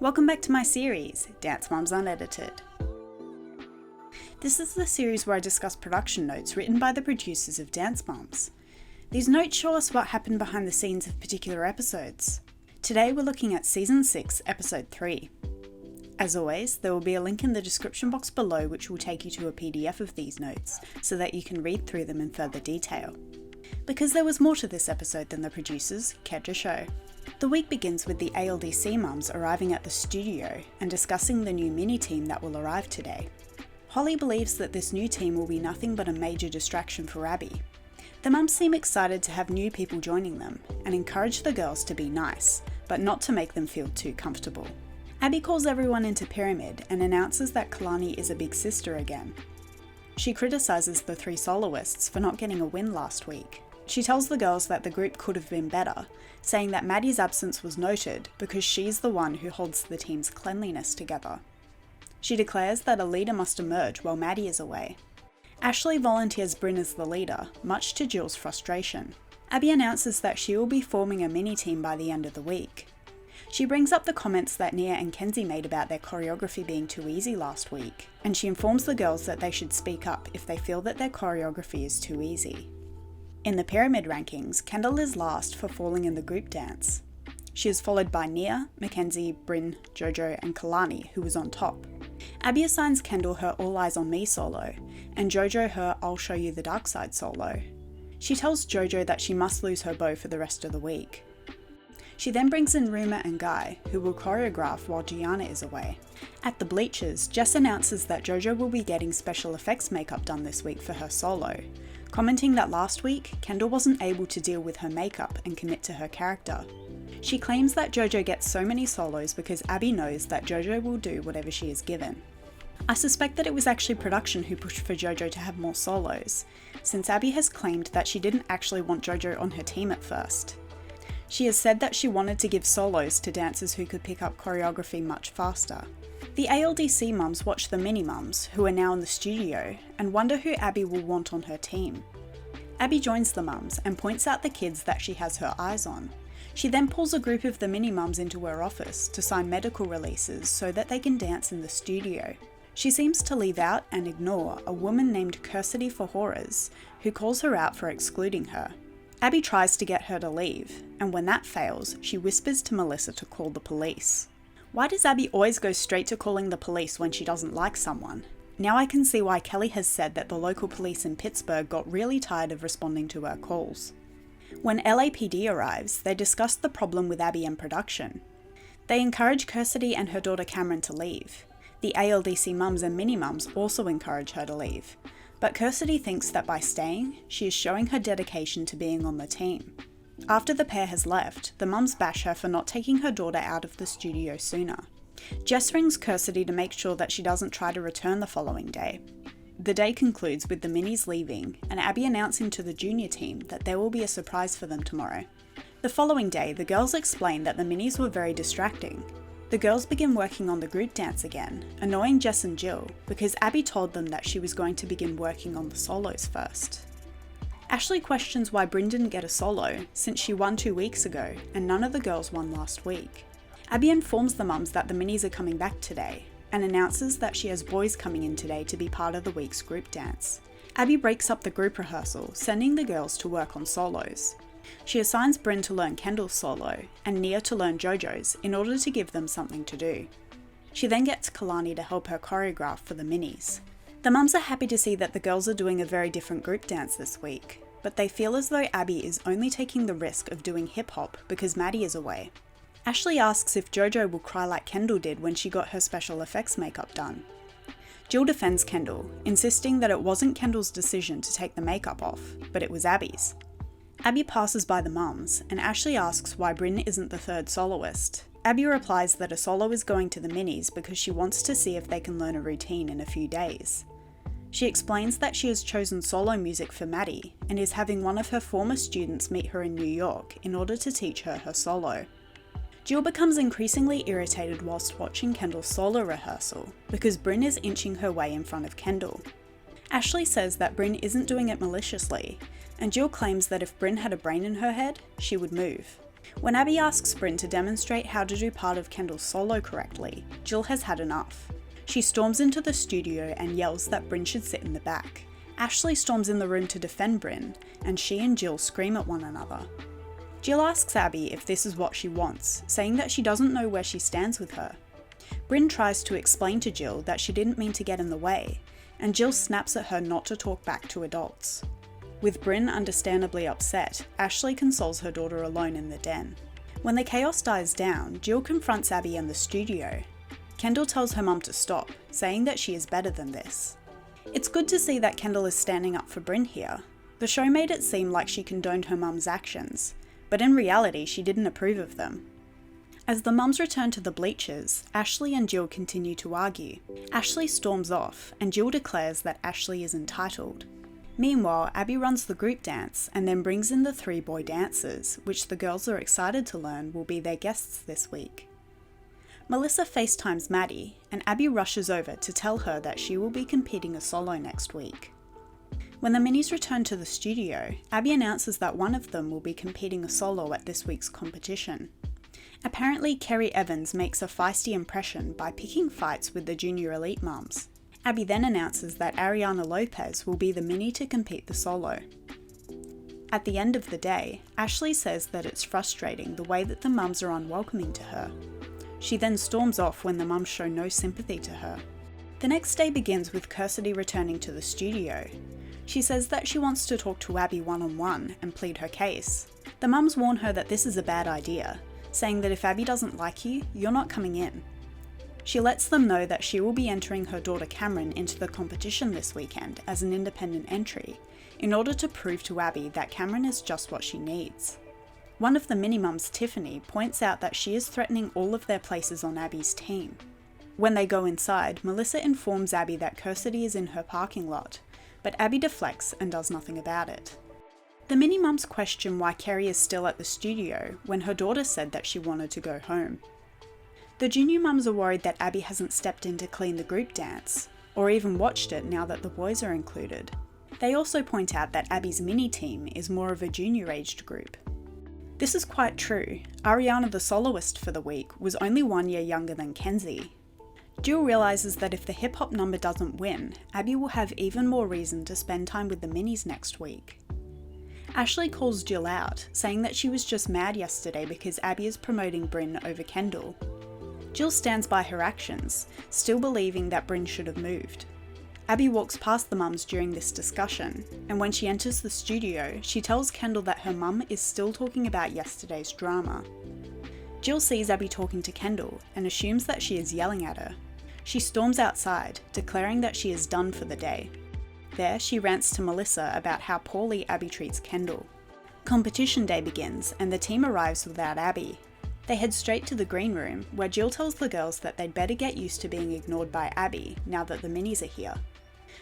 Welcome back to my series, Dance Moms Unedited. This is the series where I discuss production notes written by the producers of Dance Moms. These notes show us what happened behind the scenes of particular episodes. Today we're looking at Season 6, Episode 3. As always, there will be a link in the description box below which will take you to a PDF of these notes so that you can read through them in further detail. Because there was more to this episode than the producers cared to show. The week begins with the ALDC mums arriving at the studio and discussing the new mini-team that will arrive today. Holly believes that this new team will be nothing but a major distraction for Abby. The mums seem excited to have new people joining them and encourage the girls to be nice, but not to make them feel too comfortable. Abby calls everyone into Pyramid and announces that Kalani is a big sister again. She criticises the three soloists for not getting a win last week. She tells the girls that the group could have been better, saying that Maddie's absence was noted because she's the one who holds the team's cleanliness together. She declares that a leader must emerge while Maddie is away. Ashley volunteers Bryn as the leader, much to Jill's frustration. Abby announces that she will be forming a mini-team by the end of the week. She brings up the comments that Nia and Kenzie made about their choreography being too easy last week, and she informs the girls that they should speak up if they feel that their choreography is too easy. In the Pyramid rankings, Kendall is last for falling in the group dance. She is followed by Nia, Mackenzie, Bryn, Jojo and Kalani, who was on top. Abby assigns Kendall her All Eyes on Me solo, and Jojo her I'll Show You the Dark Side solo. She tells Jojo that she must lose her bow for the rest of the week. She then brings in Ruma and Guy, who will choreograph while Gianna is away. At the bleachers, Jess announces that Jojo will be getting special effects makeup done this week for her solo, commenting that last week, Kendall wasn't able to deal with her makeup and commit to her character. She claims that Jojo gets so many solos because Abby knows that Jojo will do whatever she is given. I suspect that it was actually production who pushed for Jojo to have more solos, since Abby has claimed that she didn't actually want Jojo on her team at first. She has said that she wanted to give solos to dancers who could pick up choreography much faster. The ALDC mums watch the mini-mums, who are now in the studio, and wonder who Abby will want on her team. Abby joins the mums and points out the kids that she has her eyes on. She then pulls a group of the mini-mums into her office to sign medical releases so that they can dance in the studio. She seems to leave out and ignore a woman named Kirsty for Horrors, who calls her out for excluding her. Abby tries to get her to leave, and when that fails, she whispers to Melissa to call the police. Why does Abby always go straight to calling the police when she doesn't like someone? Now I can see why Kelly has said that the local police in Pittsburgh got really tired of responding to her calls. When LAPD arrives, they discuss the problem with Abby and production. They encourage Kirsty and her daughter Cameron to leave. The ALDC mums and mini-mums also encourage her to leave. But Kirsty thinks that by staying, she is showing her dedication to being on the team. After the pair has left, the mums bash her for not taking her daughter out of the studio sooner. Jess rings Kirsty to make sure that she doesn't try to return the following day. The day concludes with the minis leaving and Abby announcing to the junior team that there will be a surprise for them tomorrow. The following day, the girls explain that the minis were very distracting. The girls begin working on the group dance again, annoying Jess and Jill because Abby told them that she was going to begin working on the solos first. Ashley questions why Bryn didn't get a solo since she won 2 weeks ago and none of the girls won last week. Abby informs the mums that the minis are coming back today and announces that she has boys coming in today to be part of the week's group dance. Abby breaks up the group rehearsal, sending the girls to work on solos. She assigns Bryn to learn Kendall's solo and Nia to learn Jojo's in order to give them something to do. She then gets Kalani to help her choreograph for the minis. The mums are happy to see that the girls are doing a very different group dance this week, but they feel as though Abby is only taking the risk of doing hip-hop because Maddie is away. Ashley asks if Jojo will cry like Kendall did when she got her special effects makeup done. Jill defends Kendall, insisting that it wasn't Kendall's decision to take the makeup off, but it was Abby's. Abby passes by the mums, and Ashley asks why Bryn isn't the third soloist. Abby replies that a solo is going to the minis because she wants to see if they can learn a routine in a few days. She explains that she has chosen solo music for Maddie, and is having one of her former students meet her in New York in order to teach her her solo. Jill becomes increasingly irritated whilst watching Kendall's solo rehearsal, because Bryn is inching her way in front of Kendall. Ashley says that Bryn isn't doing it maliciously, and Jill claims that if Bryn had a brain in her head, she would move. When Abby asks Bryn to demonstrate how to do part of Kendall's solo correctly, Jill has had enough. She storms into the studio and yells that Bryn should sit in the back. Ashley storms in the room to defend Bryn, and she and Jill scream at one another. Jill asks Abby if this is what she wants, saying that she doesn't know where she stands with her. Bryn tries to explain to Jill that she didn't mean to get in the way, and Jill snaps at her not to talk back to adults. With Bryn understandably upset, Ashley consoles her daughter alone in the den. When the chaos dies down, Jill confronts Abby in the studio. Kendall tells her mum to stop, saying that she is better than this. It's good to see that Kendall is standing up for Bryn here. The show made it seem like she condoned her mum's actions, but in reality she didn't approve of them. As the mums return to the bleachers, Ashley and Jill continue to argue. Ashley storms off, and Jill declares that Ashley is entitled. Meanwhile, Abby runs the group dance and then brings in the 3 boy dancers, which the girls are excited to learn will be their guests this week. Melissa FaceTimes Maddie, and Abby rushes over to tell her that she will be competing a solo next week. When the minis return to the studio, Abby announces that one of them will be competing a solo at this week's competition. Apparently, Kerry Evans makes a feisty impression by picking fights with the Junior Elite mums. Abby then announces that Ariana Lopez will be the mini to compete the solo. At the end of the day, Ashley says that it's frustrating the way that the mums are unwelcoming to her. She then storms off when the mums show no sympathy to her. The next day begins with Kirsty returning to the studio. She says that she wants to talk to Abby one-on-one and plead her case. The mums warn her that this is a bad idea, saying that if Abby doesn't like you, you're not coming in. She lets them know that she will be entering her daughter Cameron into the competition this weekend as an independent entry, in order to prove to Abby that Cameron is just what she needs. One of the mini-mums, Tiffany, points out that she is threatening all of their places on Abby's team. When they go inside, Melissa informs Abby that Kirsty is in her parking lot, but Abby deflects and does nothing about it. The mini-mums question why Kerry is still at the studio when her daughter said that she wanted to go home. The junior mums are worried that Abby hasn't stepped in to clean the group dance, or even watched it now that the boys are included. They also point out that Abby's mini-team is more of a junior-aged group. This is quite true. Ariana, the soloist for the week, was only 1 year younger than Kenzie. Jill realises that if the hip-hop number doesn't win, Abby will have even more reason to spend time with the minis next week. Ashley calls Jill out, saying that she was just mad yesterday because Abby is promoting Bryn over Kendall. Jill stands by her actions, still believing that Bryn should have moved. Abby walks past the mums during this discussion, and when she enters the studio, she tells Kendall that her mum is still talking about yesterday's drama. Jill sees Abby talking to Kendall and assumes that she is yelling at her. She storms outside, declaring that she is done for the day. There, she rants to Melissa about how poorly Abby treats Kendall. Competition day begins, and the team arrives without Abby. They head straight to the green room, where Jill tells the girls that they'd better get used to being ignored by Abby now that the minis are here.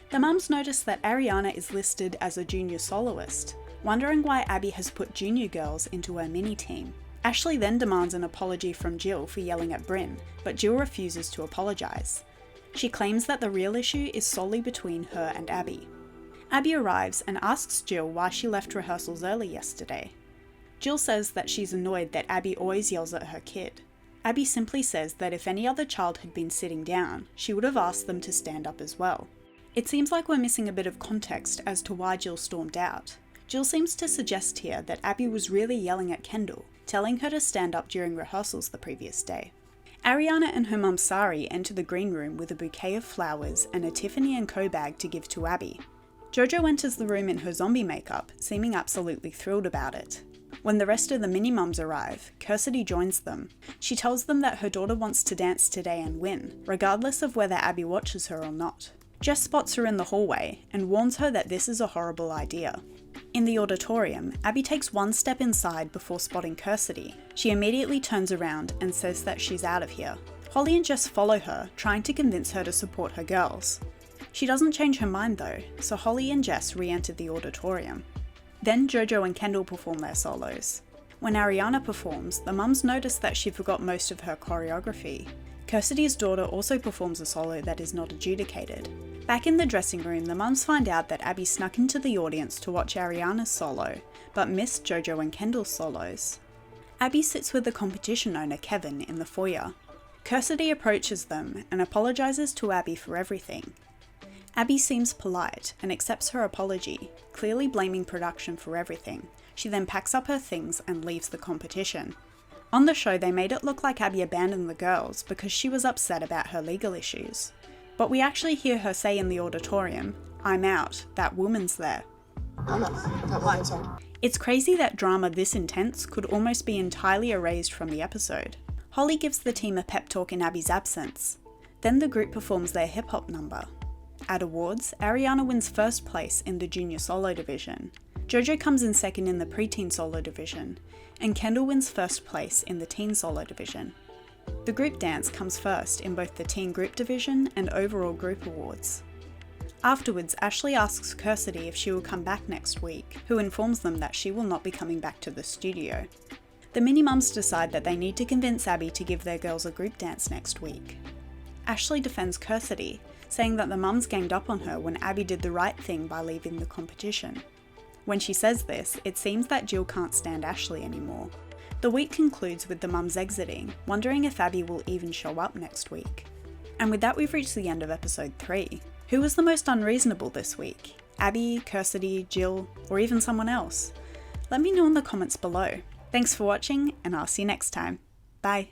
The mums notice that Ariana is listed as a junior soloist, wondering why Abby has put junior girls into her mini team. Ashley then demands an apology from Jill for yelling at Bryn, but Jill refuses to apologise. She claims that the real issue is solely between her and Abby. Abby arrives and asks Jill why she left rehearsals early yesterday. Jill says that she's annoyed that Abby always yells at her kid. Abby simply says that if any other child had been sitting down, she would have asked them to stand up as well. It seems like we're missing a bit of context as to why Jill stormed out. Jill seems to suggest here that Abby was really yelling at Kendall, telling her to stand up during rehearsals the previous day. Ariana and her mum Sari enter the green room with a bouquet of flowers and a Tiffany & Co bag to give to Abby. Jojo enters the room in her zombie makeup, seeming absolutely thrilled about it. When the rest of the mini-mums arrive, Kirsty joins them. She tells them that her daughter wants to dance today and win, regardless of whether Abby watches her or not. Jess spots her in the hallway and warns her that this is a horrible idea. In the auditorium, Abby takes one step inside before spotting Kirsty. She immediately turns around and says that she's out of here. Holly and Jess follow her, trying to convince her to support her girls. She doesn't change her mind though, so Holly and Jess re-enter the auditorium. Then Jojo and Kendall perform their solos. When Ariana performs, the mums notice that she forgot most of her choreography. Kirsty's daughter also performs a solo that is not adjudicated. Back in the dressing room, the mums find out that Abby snuck into the audience to watch Ariana's solo, but missed Jojo and Kendall's solos. Abby sits with the competition owner Kevin in the foyer. Kirsty approaches them and apologises to Abby for everything. Abby seems polite and accepts her apology, clearly blaming production for everything. She then packs up her things and leaves the competition. On the show, they made it look like Abby abandoned the girls because she was upset about her legal issues. But we actually hear her say in the auditorium, "I'm out, that woman's there." It's crazy that drama this intense could almost be entirely erased from the episode. Holly gives the team a pep talk in Abby's absence. Then the group performs their hip-hop number. At awards, Ariana wins first place in the junior solo division. Jojo comes in second in the preteen solo division, and Kendall wins first place in the teen solo division. The group dance comes first in both the teen group division and overall group awards. Afterwards, Ashley asks Kirsty if she will come back next week, who informs them that she will not be coming back to the studio. The mini-mums decide that they need to convince Abby to give their girls a group dance next week. Ashley defends Kirsty, saying that the mums ganged up on her when Abby did the right thing by leaving the competition. When she says this, it seems that Jill can't stand Ashley anymore. The week concludes with the mums exiting, wondering if Abby will even show up next week. And with that, we've reached the end of episode 3. Who was the most unreasonable this week? Abby, Kirsty, Jill, or even someone else? Let me know in the comments below. Thanks for watching, and I'll see you next time. Bye.